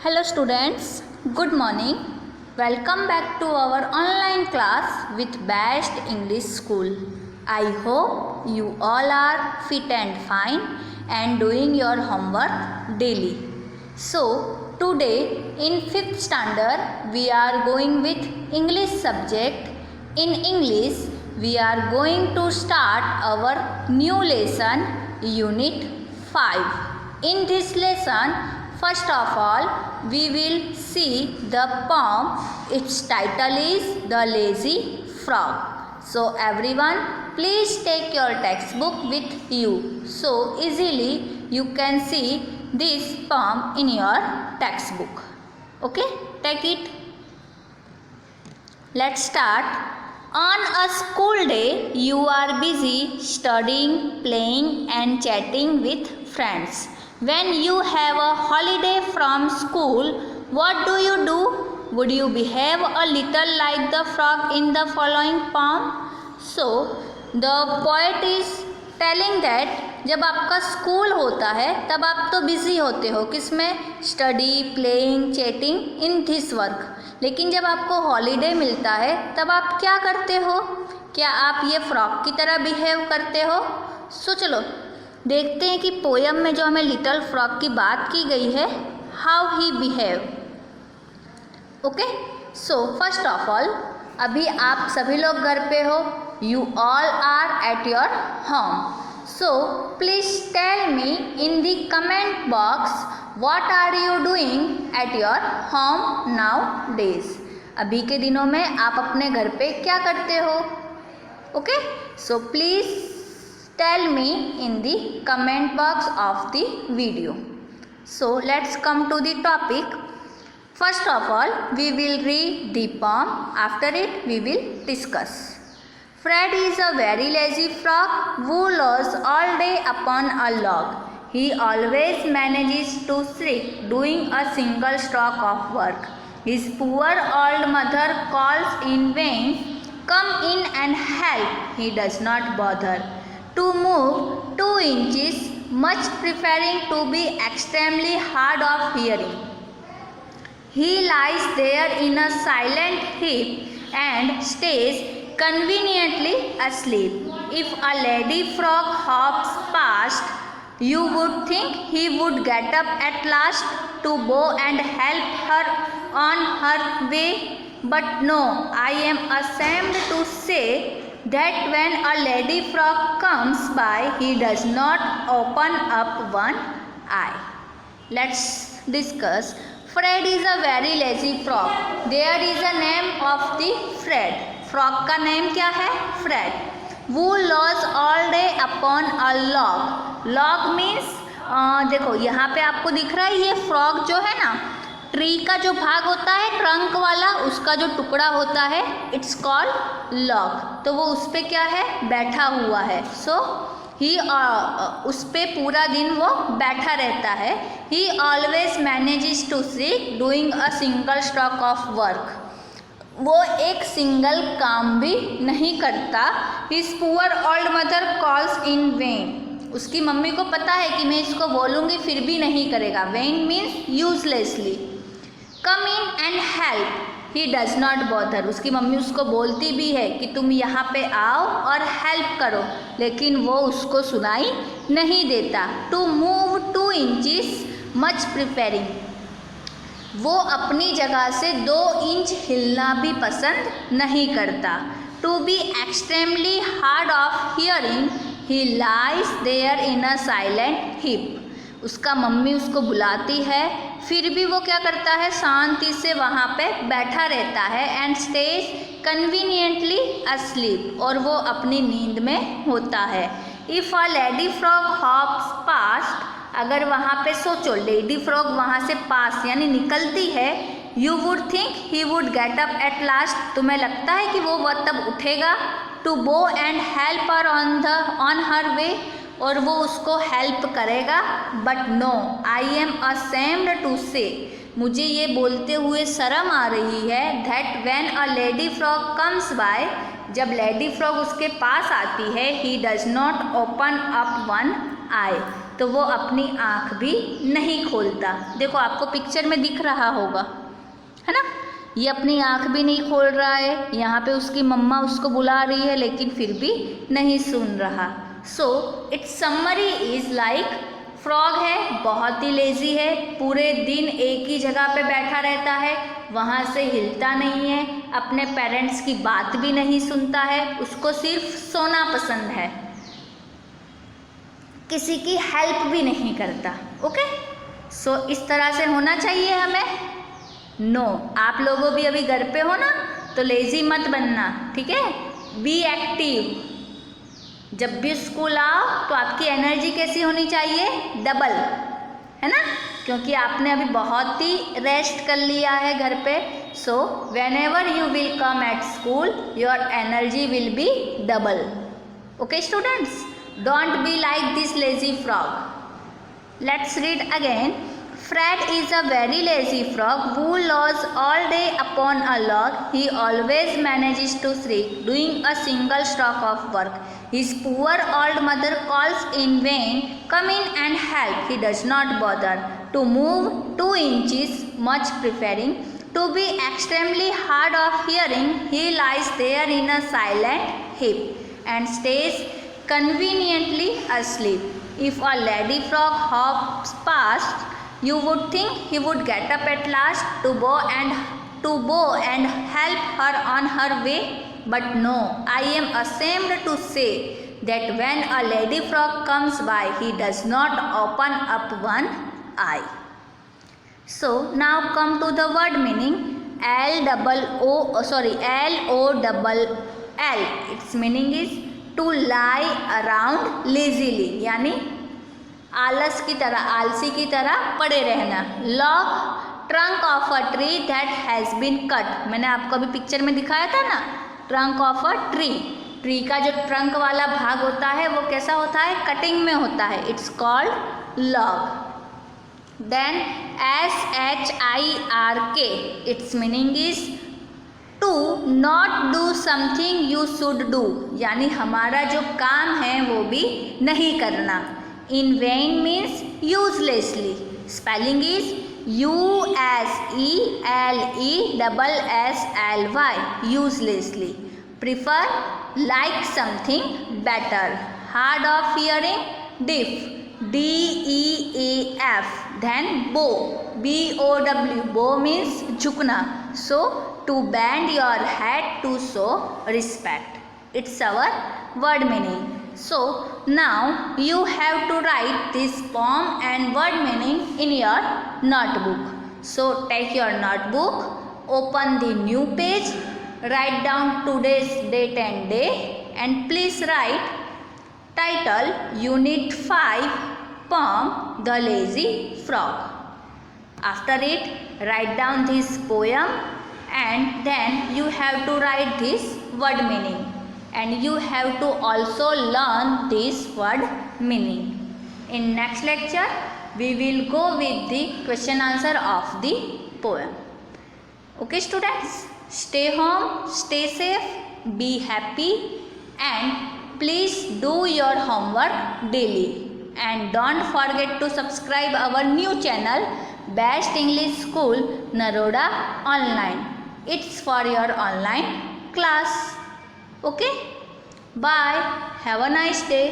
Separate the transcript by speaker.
Speaker 1: Hello students, good morning. Welcome back to our online class with Best English School. I hope you all are fit and fine and doing your homework daily. So today in 5th standard we are going with English subject. In English we are going to start our new lesson Unit 5. In this lesson, first of all, we will see the poem. Its title is The Lazy Frog. So everyone, please take your textbook with you. So easily you can see this poem in your textbook. Okay, take it. Let's start. On a school day, you are busy studying, playing and chatting with friends. When you have a holiday from school, what do? Would you behave a little like the frog in the following poem? So, the poet is telling that जब आपका school होता है तब आप तो busy होते हो किसमें, study, playing, chatting in this work. लेकिन जब आपको हॉलीडे मिलता है तब आप क्या करते हो? क्या आप ये फ्रॉग की तरह बिहेव करते हो? सो चलो देखते हैं कि पोयम में जो हमें लिटिल फ्रॉग की बात की गई है, how he behave. Okay, so first of all अभी आप सभी लोग घर पे हो, you all are at your home. So please tell me in the comment box what are you doing at your home nowadays. अभी के दिनों में आप अपने घर पे क्या करते हो? Okay, so please tell me in the comment box of the video. So let's come to the topic. First of all, we will read the poem. After it, we will discuss. Fred is a very lazy frog who lies all day upon a log. He always manages to shriek doing a single stroke of work. His poor old mother calls in vain, "Come in and help." He does not bother to move 2 inches, much preferring to be extremely hard of hearing. He lies there in a silent heap and stays conveniently asleep. If a lady frog hops past, you would think he would get up at last to go and help her on her way. But no, I am ashamed to say that when a lady frog comes by, he does not open up one eye. Let's discuss. Fred is a very lazy frog. There is a name of the Fred. Frog का name क्या है? Fred. Who lies all day upon a log. Log means देखो यहाँ पे आपको दिख रहा है ये फ्रॉग जो है ना, ट्री का जो भाग होता है ट्रंक वाला, उसका जो टुकड़ा होता है इट्स कॉल्ड लॉग। तो वो उस पर क्या है? बैठा हुआ है। सो ही उस पर पूरा दिन वो बैठा रहता है। He always manages to seek doing a single stroke of work. वो एक सिंगल काम भी नहीं करता। His poor old mother calls in vain. उसकी मम्मी को पता है कि मैं इसको बोलूँगी फिर भी नहीं करेगा। When means uselessly. Come in and help. He does not bother. उसकी मम्मी उसको बोलती भी है कि तुम यहाँ पे आओ और हेल्प करो, लेकिन वो उसको सुनाई नहीं देता। To move 2 inches, much preferring. वो अपनी जगह से 2 इंच हिलना भी पसंद नहीं करता। To be extremely hard of hearing, he lies there in a silent heap. उसका मम्मी उसको बुलाती है, फिर भी वो क्या करता है? शांति से वहाँ पे बैठा रहता है। एंड स्टेज कन्वीनियंटली अस्लीप, और वो अपनी नींद में होता है। If a lady frog hops past, अगर वहाँ पे सोचो लेडी फ्रॉग वहाँ से पास यानी निकलती है, you would think he would get up at last. तुम्हें लगता है कि वो तब उठेगा। To go and help her on her way, और वो उसको हेल्प करेगा। But no, I am ashamed to say, मुझे ये बोलते हुए शर्म आ रही है, that when a lady frog comes by, जब लेडी फ्रॉग उसके पास आती है, he does not open up one eye, तो वो अपनी आँख भी नहीं खोलता। देखो आपको पिक्चर में दिख रहा होगा, है ना, ये अपनी आँख भी नहीं खोल रहा है, यहाँ पे उसकी मम्मा उसको बुला रही है लेकिन फिर भी नहीं सुन रहा। So it's summary is like, frog है, बहुत ही लेजी है, पूरे दिन एक ही जगह पे बैठा रहता है, वहाँ से हिलता नहीं है, अपने पेरेंट्स की बात भी नहीं सुनता है, उसको सिर्फ सोना पसंद है, किसी की हेल्प भी नहीं करता। ओके, सो इस तरह से होना चाहिए हमें? नो, आप लोगों भी अभी घर पे हो ना, तो लेजी मत बनना, ठीक है, बी एक्टिव। जब भी स्कूल आओ तो आपकी एनर्जी कैसी होनी चाहिए? डबल, है ना, क्योंकि आपने अभी बहुत ही रेस्ट कर लिया है घर पे। So when ever you will come at school your energy will be double. Okay students, don't be like this lazy frog. Let's read again. Fred is a very lazy frog who lies all day upon a log. He always manages to shriek, doing a single stroke of work. His poor old mother calls in vain, "Come in and help." He does not bother to move 2 inches, much preferring to be extremely hard of hearing. He lies there in a silent heap and stays conveniently asleep. If a lady frog hops past, you would think he would get up at last to bow and help her on her way. But no, I am ashamed to say that when a lady frog comes by, he does not open up one eye. So now come to the word meaning. L-O-L. Its meaning is to lie around lazily, यानी आलस की तरह, आलसी की तरह पड़े रहना। Log, trunk of a tree that has been cut. मैंने आपको अभी पिक्चर में दिखाया था ना, trunk of a tree. Tree का जो ट्रंक वाला भाग होता है वो कैसा होता है? कटिंग में होता है। It's called log. Then SHIRK, it's meaning is to not do something you should do, यानी हमारा जो काम है वो भी नहीं करना। In vain means uselessly. Spelling is USELESSLY, uselessly. Prefer, like something better. Hard of hearing, deaf, DEAF. Then bow, BOW, bow means झुकना, so to bend your head to show respect. It's our word meaning. So now you have to write this poem and word meaning in your notebook. So take your notebook, open the new page, write down today's date and day, and please write title Unit 5 poem The Lazy Frog. After it, write down this poem and then you have to write this word meaning. And you have to also learn this word meaning. In next lecture, we will go with the question answer of the poem. Okay students, stay home, stay safe, be happy, and please do your homework daily. And don't forget to subscribe our new channel, Best English School, Naroda Online. It's for your online class. Okay, bye, have a nice day.